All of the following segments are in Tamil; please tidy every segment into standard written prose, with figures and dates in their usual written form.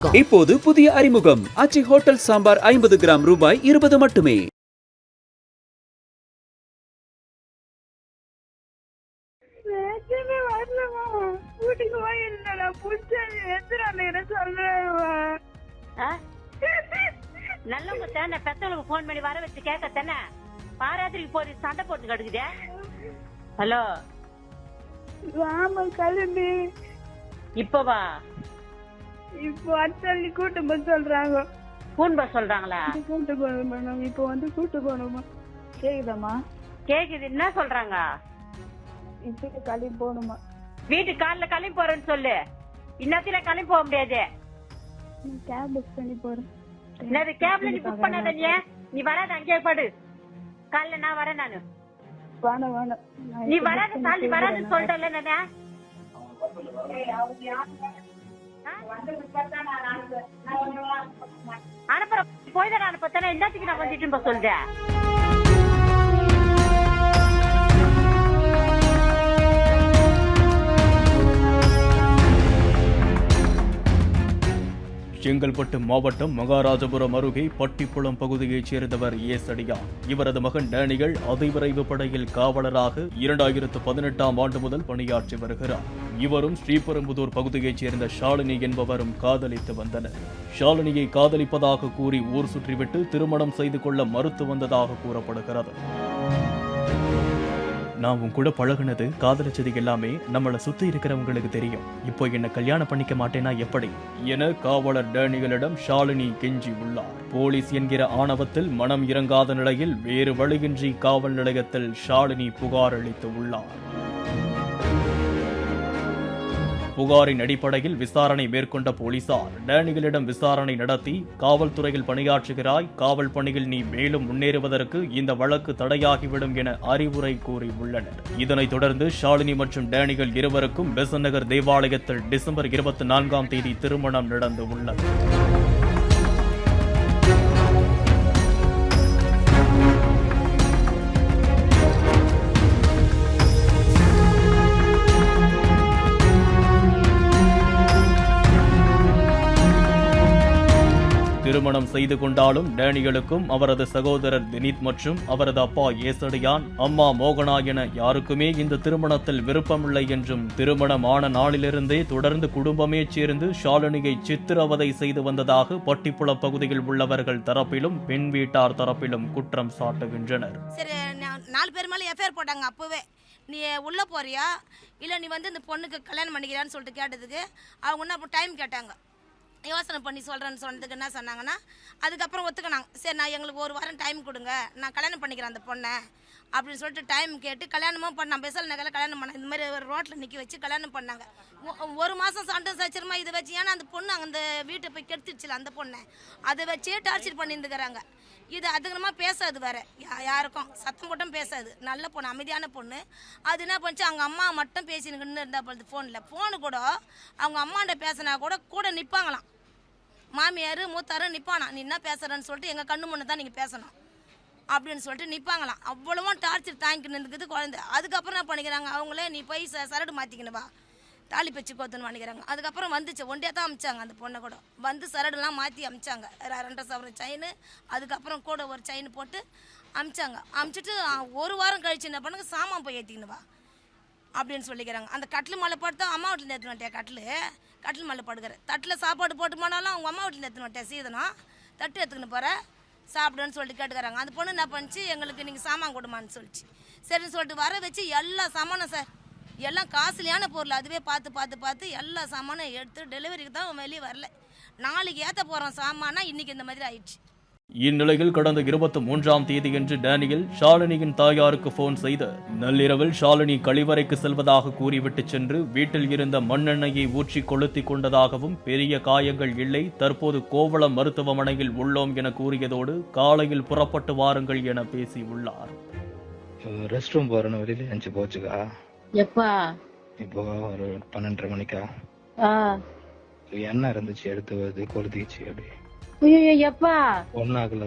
இப்போது புதிய அறிமுகம் ஆச்சி ஹோட்டல் சாம்பார் 50 கிராம் ரூபாய் 20 மட்டுமே. நல்லவங்க தானே பெத்தவங்களுக்கு போன் பண்ணி வர வச்சு கேட்க தானே பாராத்திரிக்கு போய் சண்டை போட்டு கிடக்குதே. ஹலோ ராம கிளம்பி இப்பவா இப்போ சொல்லி கூட்டு போக சொல்றாங்க. போன் பண்ண சொல்றாங்களா? கூட்டு போகணுமா? இப்போ கூட்டு போகணுமா? கேக்குதாமா? கேக்குது. என்ன சொல்றாங்க? இப்போ கிளம்பி போகணுமா? வீட்டுக்கு காலைல கிளம்பி போறேன்னு சொல்லு. இன்னத்துல கிளம்பி போக முடியாது. கேப் புக் பண்ணி போறேன். என்னது கேப்ல நீ புக் பண்ணாத? நீ வராத, அங்கேயே படு. காலைல நான் வரேன். நானு வேணாம் நீ வராத, சாலி வராதுன்னு சொல்லிட்டல. நானே அனுப்புற போய் தானே அனுப்பத்தானே. எல்லாத்துக்கு நான் வந்துட்டு சொல்றேன். செங்கல்பட்டு மாவட்டம் மகாராஜபுரம் அருகே பட்டிப்புளம் பகுதியைச் சேர்ந்தவர் ஏசடியான். இவரது மகன் டேனியல் அதிவிரைவு படையில் காவலராக 2018ஆம் ஆண்டு முதல் பணியாற்றி வருகிறார். இவரும் ஸ்ரீபெரும்புதூர் பகுதியைச் சேர்ந்த ஷாலினி என்பவரும் காதலித்து வந்தனர். ஷாலினியை காதலிப்பதாக கூறி ஊர் சுற்றிவிட்டு திருமணம் செய்து கொள்ள மறுத்து வந்ததாக கூறப்படுகிறது. நான் உன் கூட பழகுனது, காதலிச்சது எல்லாமே நம்மளை சுத்தி இருக்கிறவங்களுக்கு தெரியும். இப்போ என்ன கல்யாணம் பண்ணிக்க மாட்டேனா எப்படி என காவலர் டேனியலிடம் ஷாலினி கெஞ்சி உள்ளார். போலீஸ் என்கிற ஆணவத்தில் மனம் இறங்காத நிலையில் வேறு வழியின்றி காவல் நிலையத்தில் ஷாலினி புகார் அளித்து உள்ளார். புகாரின் அடிப்படையில் விசாரணை மேற்கொண்ட போலீசார் டேனியலிடம் விசாரணை நடத்தி, காவல்துறையில் பணியாற்றுகிறாய், காவல் பணியில் நீ மேலும் முன்னேறுவதற்கு இந்த வழக்கு தடையாகிவிடும் என அறிவுரை கூறி உள்ளனர். இதனைத் தொடர்ந்து ஷாலினி மற்றும் டேனியல் இருவருக்கும் பெசன்ட் நகர் தேவாலயத்தில் டிசம்பர் 24ஆம் தேதி திருமணம் நடந்து உள்ளது. திருமணம் செய்து கொண்டாலும் டேனியலுக்கும் அவரது சகோதரர் தினீத் மற்றும் அவரது அப்பா ஏசடியான், அம்மா மோகனா என யாருக்குமே இந்த திருமணத்தில் விருப்பமில்லை என்றும், திருமணம் ஆன நாளிலிருந்தே தொடர்ந்து குடும்பமே சேர்ந்து ஷாலினியை சித்திரவதை செய்து வந்ததாக பட்டிப்புளம் பகுதியில் உள்ளவர்கள் தரப்பிலும் பெண் வீட்டார் தரப்பிலும் குற்றம் சாட்டுகின்றனர். சரி, 4 பேர் மேலே எஃப்ஐஆர் போட்டாங்க. அப்போவே நீ உள்ளே போறியா இல்லை நீ இந்த பொண்ணுக்கு கல்யாணம் பண்ணிக்கிறான்னு சொல்லிட்டு கேட்டதுக்கு அவங்க என்ன அப்போ டைம் கேட்டாங்க. யோசனை பண்ணி சொல்கிறேன்னு சொன்னதுக்கு என்ன சொன்னாங்கன்னா, அதுக்கப்புறம் ஒத்துக்கினாங்க. சரி, நான் எங்களுக்கு 1 வாரம் டைம் கொடுங்க, நான் கல்யாணம் பண்ணிக்கிறேன் அந்த பொண்ணை அப்படின்னு சொல்லிட்டு டைம் கேட்டு கல்யாணமும் பண்ணான். பெசல் நகரில் கல்யாணம் பண்ணாங்க. இந்த மாதிரி ஒரு ரோட்டில் நிற்க வச்சு கல்யாணம் பண்ணாங்க. 1 மாதம் சண்டை சச்சரமா இதை வச்சு. ஏன்னா அந்த பொண்ணு அந்த வீட்டை போய் கெடுத்துடுச்சுல அந்த பொண்ணை, அதை வச்சே டார்ச்சர் பண்ணியிருந்துக்கிறாங்க. இது அதிகமாக பேசாது, வேறு யாருக்கும் சத்தம் போட்டும் பேசாது. நல்ல பொண்ணு, அமைதியான பொண்ணு. அது என்ன பண்ணிச்சு, அவங்க அம்மா மட்டும் பேசினுக்குன்னு இருந்தா பொழுது ஃபோனு கூட அவங்க அம்மாண்ட பேசினா கூட நிற்பாங்களாம். மாமியார் மூத்தாரும் நிற்பானா, நீ என்ன பேசுகிறேன்னு சொல்லிட்டு எங்கள் கண்ணு முன்னே தான் நீங்கள் பேசணும் அப்படின்னு சொல்லிட்டு நிற்பாங்களாம். அவ்வளவும் டார்ச்சர் தாங்கிட்டு நின்றுக்குது குழந்தை. அதுக்கப்புறம் என்ன பண்ணிக்கிறாங்க, அவங்களே நீ போய் சரடு மாற்றிக்கணுவா, தாலி பச்சு கோத்துன்னு பண்ணிக்கிறாங்க. அதுக்கப்புறம் வந்துச்சு, ஒண்டியாக தான் அமிச்சாங்க அந்த பொண்ணை கூட. சரடுலாம் மாற்றி அமிச்சாங்க. 2 சவரம் செயின், அதுக்கப்புறம் கூட ஒரு செயின் போட்டு அமிச்சாங்க. அமிச்சிட்டு 1 வாரம் கழிச்சு என்ன பண்ணுங்க, சாமான் போய் ஏற்றிக்கணுவா அப்படின்னு சொல்லிக்கிறாங்க. அந்த கட்டில் மேலே படுத்தா அம்மா வீட்டில் எடுத்துன்னு வந்துட்டேன். கட்டில் மேலே படுக்கிற தட்டில் சாப்பாடு போட்டு போனாலும் அவங்க அம்மா வீட்டில் எடுத்துன்னு வந்துட்டேன். சீதனம் தட்டு எடுத்துக்கின்னு போகிற சாப்பிடுன்னு சொல்லிட்டு கேட்டுக்கிறாங்க. அந்த பொண்ணு என்ன பண்ணிச்சு, எங்களுக்கு நீங்கள் சாமான் கொடுமான்னு சொல்லிச்சு. சரின்னு சொல்லிட்டு வர வச்சு எல்லா சாமானும் சார், எல்லாம் காஸ்ட்லியான பொருள். அதுவே பார்த்து எல்லா சாமானும் எடுத்து டெலிவரிக்கு தான் வெளியே வரல. நாளைக்கு ஏற்ற போகிறோம் சாமானா, இன்றைக்கி இந்த மாதிரி ஆயிடுச்சு. இந்நிலையில் கடந்த 23ஆம் தேதியன்று டேனியல் ஷாலினியின் தாயாருக்கு போன் செய்து, நள்ளிரவில் ஷாலினி கழிவறைக்கு செல்வதாக கூறிவிட்டு சென்று வீட்டில் இருந்த மண்ணெண்ணெயை ஊற்றி கொளுத்தி கொண்டதாகவும், பெரிய காயங்கள் இல்லை, தற்போது கோவளம் மருத்துவமனையில் உள்ளோம் என கூறியதோடு காலையில் புறப்பட்டு வாருங்கள் என பேசி உள்ளார். ரெஸ்ட் ரூம் போறேன்னு வெளியில எஞ்சி போச்சுக்கா. எப்பா? இப்போ ஒரு 12:30 மணிக்கா. எண்ணெய் இருந்துச்சு, எடுத்து வருது, கொளுத்திச்சு. அப்படி எப்பா? ஒன்னாகல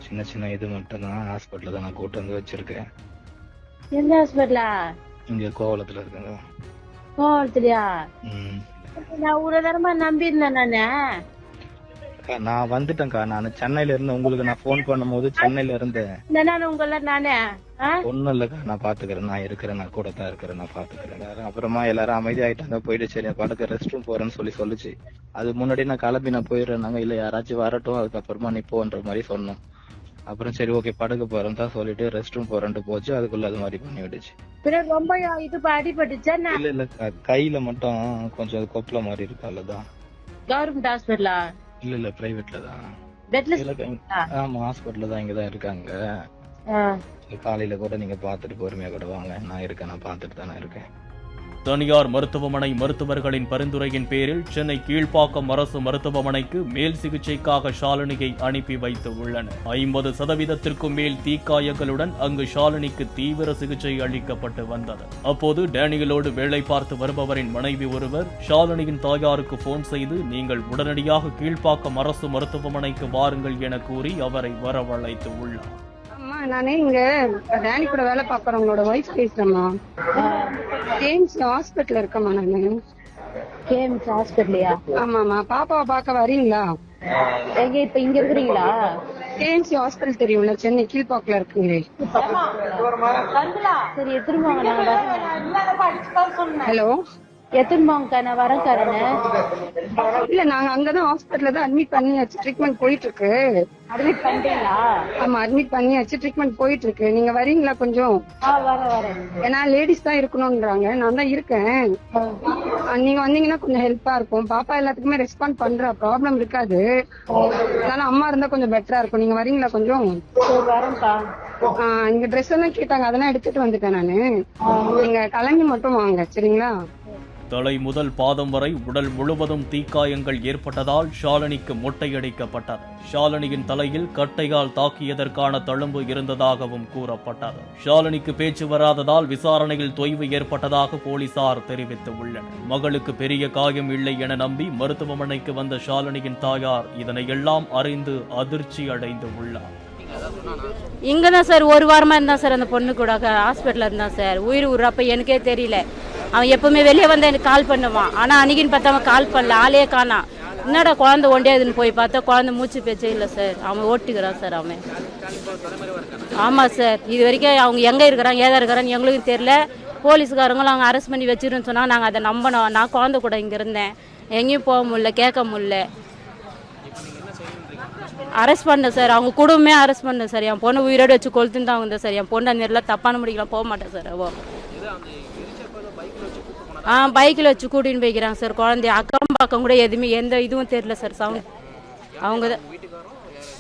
சின்ன இது மட்டும் தான். ஹாஸ்பிட்டல்ல தான் நான் கூட்டு வந்து வச்சிருக்கேன். எந்த ஹாஸ்பிட்டலா? இங்க கோவளத்துல இருக்குங்க. கோவளத்துலயா? நான் ஒரு தரமா நம்பி இருந்தேன் நானு. அக்கா, நான் வந்துட்டேன்க்கா. நான் சென்னையில இருந்து உங்களுக்கு நான் போன் பண்ணும்போது சென்னையில இருந்தேன். நானு உங்கள நானே ஒண்ணும் இல்லக்கா, நான் பாத்துக்கிறேன். நான் இருக்கிறேன், நான் கூட தான் இருக்கிறேன், நான் பாத்துக்கிறேன். அப்புறமா எல்லாரும் அமைதியாயிட்டாங்க. போயிட்டு சரி படுக்க ரெஸ்ட் ரூம் போறேன்னு சொல்லிச்சு. அது முன்னாடி நான் கிளம்பி நான் போயிடுறேன். இல்ல யாராச்சும் வரட்டும், அதுக்கப்புறமா நீ போன்ற மாதிரி சொன்னோம். அப்புறம் சரி ஓகே படுக்க போறேன்னு தான் சொல்லிட்டு ரெஸ்ட் ரூம் போறேன்ட்டு போச்சு. அதுக்குள்ள அது மாதிரி பண்ணி விடுச்சு. ரொம்ப இது அடிபட்டுச்சா? இல்ல இல்ல கையில மட்டும் கொஞ்சம் கொப்பள மாதிரி இருக்கு, அவ்வளவுதான். கவர்மெண்ட் ஹாஸ்பிட்டலா? இல்ல இல்ல பிரைவேட்ல தான். பெட்ல? ஆமா ஹாஸ்பிட்டல்ல தான், இங்கதான் இருக்காங்க. காலையில கூட நீங்க பாத்துட்டு பொறுமையா கூட வாங்க, நான் இருக்கேன், நான் பாத்துட்டு தானே இருக்கேன். தனியார் மருத்துவமனை மருத்துவர்களின் பரிந்துரையின் பேரில் சென்னை கீழ்ப்பாக்கம் அரசு மருத்துவமனைக்கு மேல் சிகிச்சைக்காக ஷாலினியை அனுப்பி வைத்து உள்ளனர். 50% மேல் தீக்காயங்களுடன் அங்கு ஷாலினிக்கு தீவிர சிகிச்சை அளிக்கப்பட்டு வந்தது. அப்போது டேனியலோடு வேலை பார்த்து வருபவரின் மனைவி ஒருவர் ஷாலினியின் தாயாருக்கு போன் செய்து நீங்கள் உடனடியாக கீழ்ப்பாக்கம் அரசு மருத்துவமனைக்கு வாருங்கள் என கூறி அவரை வரவழைத்து உள்ளார். நானே இங்க டேனி கூட வேலை பாக்குறவங்களோட ஒய்ஃப் பேசுறேம்மா. கேம்ஸ் ஹாஸ்பிட்டல் இருக்கேம்மா நானு. கேம்ஸ் ஹாஸ்பிட்டலையா? ஆமாமா. பாப்பாவை பார்க்க வரீங்களா? எங்க இப்ப இங்க இருக்கிறீங்களா? கேம்ஸ் ஹாஸ்பிட்டல் தெரியும்ல, சென்னை கீழ்பாக்கல இருக்குங்களே. சரி எத்திருவாங்க. ஹலோ, எத்திருவாங்க, நான் வரேன். இல்ல நாங்க அங்கதான் ஹாஸ்பிட்டல்ல தான் அட்மிட் பண்ணியாச்சு, ட்ரீட்மெண்ட் போயிட்டு இருக்கு. அட்மிட் பண்ணிட்டீங்களா? ஆமா அட்மிட் பண்ணியாச்சு, ட்ரீட்மெண்ட் போயிட்டு இருக்கு. நீங்க வரீங்களா கொஞ்சம்? வரேன். ஏன்னா லேடிஸ் தான் இருக்கணும்ன்றாங்க, நான் தான் இருக்கேன். நீங்க வந்தீங்கன்னா கொஞ்சம் ஹெல்ப்பா இருக்கும். பாப்பா எல்லாத்துக்குமே ரெஸ்பாண்ட் பண்றா, ப்ராப்ளம் இருக்காது. அதனால அம்மா இருந்தா கொஞ்சம் பெட்டரா இருக்கும். நீங்க வரீங்களா கொஞ்சம்? வரேன்ப்பா. இங்க ட்ரெஸ் எல்லாம் கேட்டாங்க, அதெல்லாம் எடுத்துட்டு வந்துட்டேன் நானு. நீங்க கிளம்பி மட்டும் வாங்க சரிங்களா? தலை முதல் பாதம் வரை உடல் முழுவதும் தீக்காயங்கள் ஏற்பட்டதால் ஷாலினிக்கு மொட்டையடிக்கப்பட்டது. ஷாலினியின் தலையில் கட்டையால் தாக்கியதற்கான தழும்பு இருந்ததாகவும் கூறப்பட்டது. ஷாலினிக்கு பேச்சு வராததால் விசாரணையில் தொய்வு ஏற்பட்டதாக போலீசார் தெரிவித்து உள்ளனர். மகளுக்கு பெரிய காயம் இல்லை என நம்பி மருத்துவமனைக்கு வந்த ஷாலினியின் தாயார் இதனையெல்லாம் அறிந்து அதிர்ச்சி அடைந்து உள்ளார். இங்கதான் சார் ஒரு வாரமா இருந்தா சார் அந்த பொண்ணு கூட ஹாஸ்பிட்டல்ல இருந்தா சார். உயிர் விடுறப்ப எனக்கே தெரியல. அவன் எப்பவுமே வெளியே வந்து எனக்கு கால் பண்ணுவான். ஆனா அன்னைக்குன்னு பார்த்தா அவன் கால் பண்ணல, ஆளே காணா. என்னடா குழந்தை ஒண்டியாதுன்னு போய் பார்த்தா குழந்தை மூச்சு பேச்சே இல்லை சார். அவன் ஓட்டுக்கிறான் சார் அவன். ஆமா சார், இது வரைக்கும் அவங்க எங்க இருக்கிறாங்க ஏதா இருக்கிறான்னு எங்களுக்கும் தெரியல. போலீஸ்காரங்களும் அவங்க அரெஸ்ட் பண்ணி வச்சிருன்னு சொன்னா நாங்கள் அதை நம்பணும். நான் குழந்தை கூட இங்கே இருந்தேன், எங்கேயும் போக முடியல, கேட்க முடியல. அரெஸ்ட் பண்ண சார், அவங்க குடும்பமே அரெஸ்ட் பண்ண சார். என் பொண்ணு உயிரோடு வச்சு கொளுத்துன்னு தான் வந்தேன் சார். என் பொண்ணு அந்த நேரில் தப்பான முடிக்கலாம் போக மாட்டேன் சார். அவோ பைக்கில் வச்சு கூட்டின்னு போய்க்கிறாங்க சார். குழந்தைய அக்கம் பக்கம் கூட எதுவுமே எந்த இதுவும் தெரியல சார். சவுண்ட் அவங்க தான்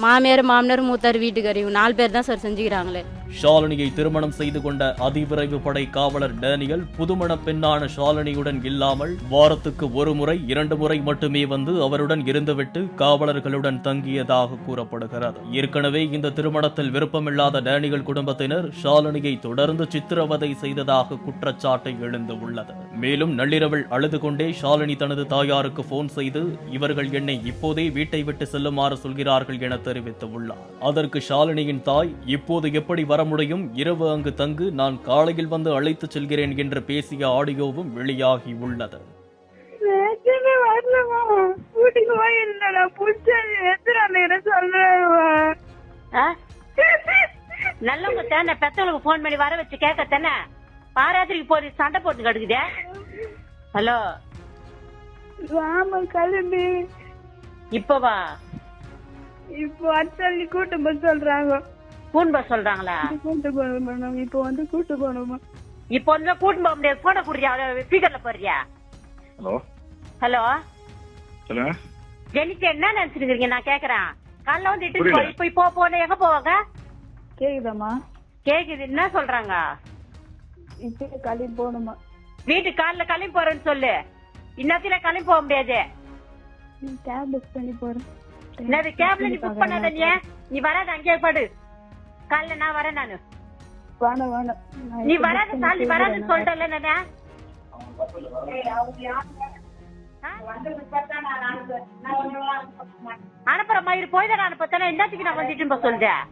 மாமியார் மூத்தார் வீட்டுக்காரி 4 பேர் தான் சார் செஞ்சுக்கிறாங்களே. ஷாலினியை திருமணம் செய்து கொண்ட அதிவிரைவு படை காவலர் டேனியல் புதுமண பெண்ணான ஷாலினியுடன் இல்லாமல் வாரத்துக்கு 1 முறை 2 முறை மட்டுமே வந்து அவருடன் இருந்துவிட்டு காவலர்களுடன் தங்கியதாக கூறப்படுகிறது. ஏற்கனவே இந்த திருமணத்தில் விருப்பமில்லாத டேனியல் குடும்பத்தினர் ஷாலினியை தொடர்ந்து சித்திரவதை செய்ததாக குற்றச்சாட்டு எழுந்து உள்ளது. மேலும் நள்ளிரவில் அழுது கொண்டே ஷாலினி தனது தாயாருக்கு போன் செய்து இவர்கள் என்னை இப்போதே வீட்டை விட்டு செல்லுமாறு சொல்கிறார்கள் என தெரிவித்து உள்ளார். அதற்கு ஷாலினியின் தாய் இப்போது எப்படி வர முடியும், இரவு அங்கு தங்கு, நான் காலையில் வந்து அழைத்து செல்கிறேன் என்று பேசிய ஆடியோவும் வெளியாகி உள்ளது. நல்லவங்க தானே பெத்தவங்களுக்கு போன் பண்ணி வர வச்சு கேட்க தானே. பாராத்திரிக்கு போய் சண்டை போட்டு கிடக்குதே. ஹலோ கிளம்பி இப்பவா? இப்போ சொல்லி கூட்டு போக சொல்றாங்க. கூண்டு போக சொல்றாங்களா? கூட்டு போகணும். இப்போ வந்து கூட்டு போகணுமா? இப்போ வந்து கூட்டு போக முடியாது. போன குடியா ஸ்பீக்கர்ல போறியா? ஹலோ ஹலோ சொல்லுங்க. ஜெனிக்கு என்ன நினைச்சிருக்கீங்க? நான் கேக்குறேன். காலைல வந்து இட்டு இப்போ போன எங்க போவாங்க? கேக்குதாமா? கேக்குது. என்ன சொல்றாங்க? இப்போ கிளம்பி போகணுமா? வீட்டுக்கு காலைல கிளம்பி போறேன்னு சொல்லு. இன்னத்துல கிளம்பி போக முடியாது. கேப் புக் பண்ணி போறேன். என்னது கேப்ல நீ புக் பண்ணாத? நீ வராத, அங்கே படு. காலைல நான் வரேன். நானு நீ வராத சாலி வராதுன்னு சொல்லிட்டல. நானே அனுப்புறமா இரு. போய் தான் அனுப்பத்தானே. என்னத்துக்கு நான் வந்துட்டு சொல்றேன்?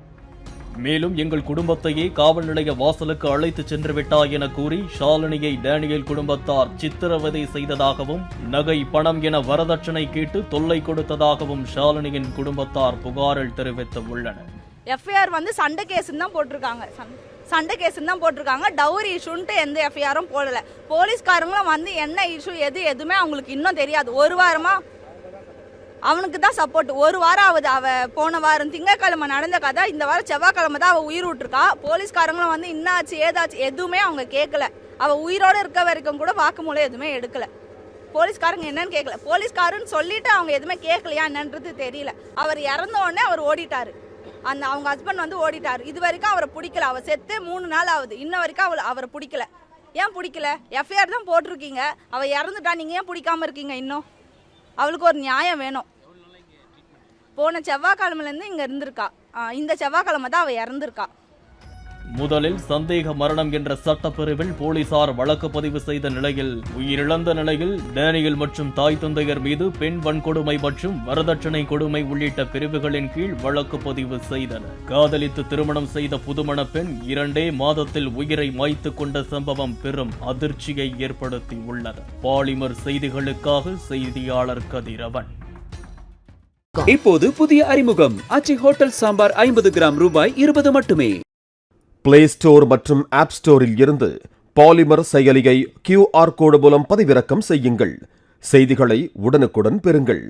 மேலும் எங்கள் குடும்பத்தையே காவல் நிலைய வாசலுக்கு அழைத்து சென்று விட்டாய் என கூறி ஷாலினியை டேனியல் குடும்பத்தார் சித்திரவதை செய்ததாகவும் நகை பணம் என வரதட்சணை கேட்டு தொல்லை கொடுத்ததாகவும் ஷாலினியின் குடும்பத்தார் புகாரில் தெரிவித்துள்ளனர். எஃப்ஐஆர் வந்து சண்டை கேஸ்ன்னு தான் போட்டிருக்காங்க. சண்டை கேஸ்ன்னு தான் போட்டிருக்காங்க. டவுரி இஷ்யூன்ட்டு எந்த எஃப்ஐஆரும் போடல. போலீஸ்காரங்களும் வந்து என்ன இஷ்யூ எதுவுமே அவங்களுக்கு இன்னும் தெரியாது. ஒரு வாரமா அவனுக்கு தான் சப்போர்ட். ஒரு வாரம் ஆகுது. அவ போன வாரம் திங்கட்கிழமை நடந்த கதை, இந்த வாரம் செவ்வாய்க்கிழமை தான் அவ உயிர் விட்டுருக்கா. போலீஸ்காரங்களும் வந்து இன்னாச்சு ஏதாச்சு எதுவுமே அவங்க கேட்கல. அவ உயிரோட இருக்க வரைக்கும் கூட வாக்குமூலம் எதுவுமே எடுக்கல. போலீஸ்காரங்க என்னன்னு கேட்கல. போலீஸ்காரன்னு சொல்லிட்டு அவங்க எதுவுமே கேட்கலையா என்னன்றது தெரியல. அவர் இறந்த உடனே அவர் ஓடிட்டாரு. அவங்க ஹஸ்பண்ட் வந்து ஓடிட்டாரு. இது வரைக்கும் அவரை பிடிக்கல. அவ செத்து 3 நாள் ஆகுது. இன்ன வரைக்கும் அவரை பிடிக்கல. ஏன் பிடிக்கல? எஃப்ஐஆர் தான் போட்டிருக்கீங்க. அவ இறந்துட்டா, நீங்க ஏன் பிடிக்காம இருக்கீங்க? இன்னும் அவளுக்கு ஒரு நியாயம் வேணும். போன செவ்வாய்க்கிழமையிலேருந்து இங்க இருந்திருக்கா. இந்த செவ்வாய்க்கிழமை தான் அவ இறந்திருக்கா. முதலில் சந்தேக மரணம் என்ற சட்டப்பிரிவில் போலீசார் வழக்கு பதிவு செய்த நிலையில் உயிரிழந்த நிலையில் டேனியல் மற்றும் தாய் தந்தையர் மீது பெண் வன்கொடுமை மற்றும் வரதட்சணை கொடுமை உள்ளிட்ட பிரிவுகளின் கீழ் வழக்கு பதிவு செய்தனர். காதலித்து திருமணம் செய்த புதுமண பெண் 2 மாதத்தில் உயிரை மாய்த்து கொண்ட சம்பவம் பெரும் அதிர்ச்சியை ஏற்படுத்தியுள்ளது. பாலிமர் செய்திகளுக்காக செய்தியாளர் கதிரவன். இப்போது புதிய அறிமுகம் ஆச்சி ஹோட்டல் சாம்பார் 50 கிராம் ரூபாய் 20 மட்டுமே. பிளே ஸ்டோர் மற்றும் ஆப் ஸ்டோரில் இருந்து பாலிமர் செயலியை QR கோடு மூலம் பதிவிறக்கம் செய்யுங்கள். செய்திகளை உடனுக்குடன் பெறுங்கள்.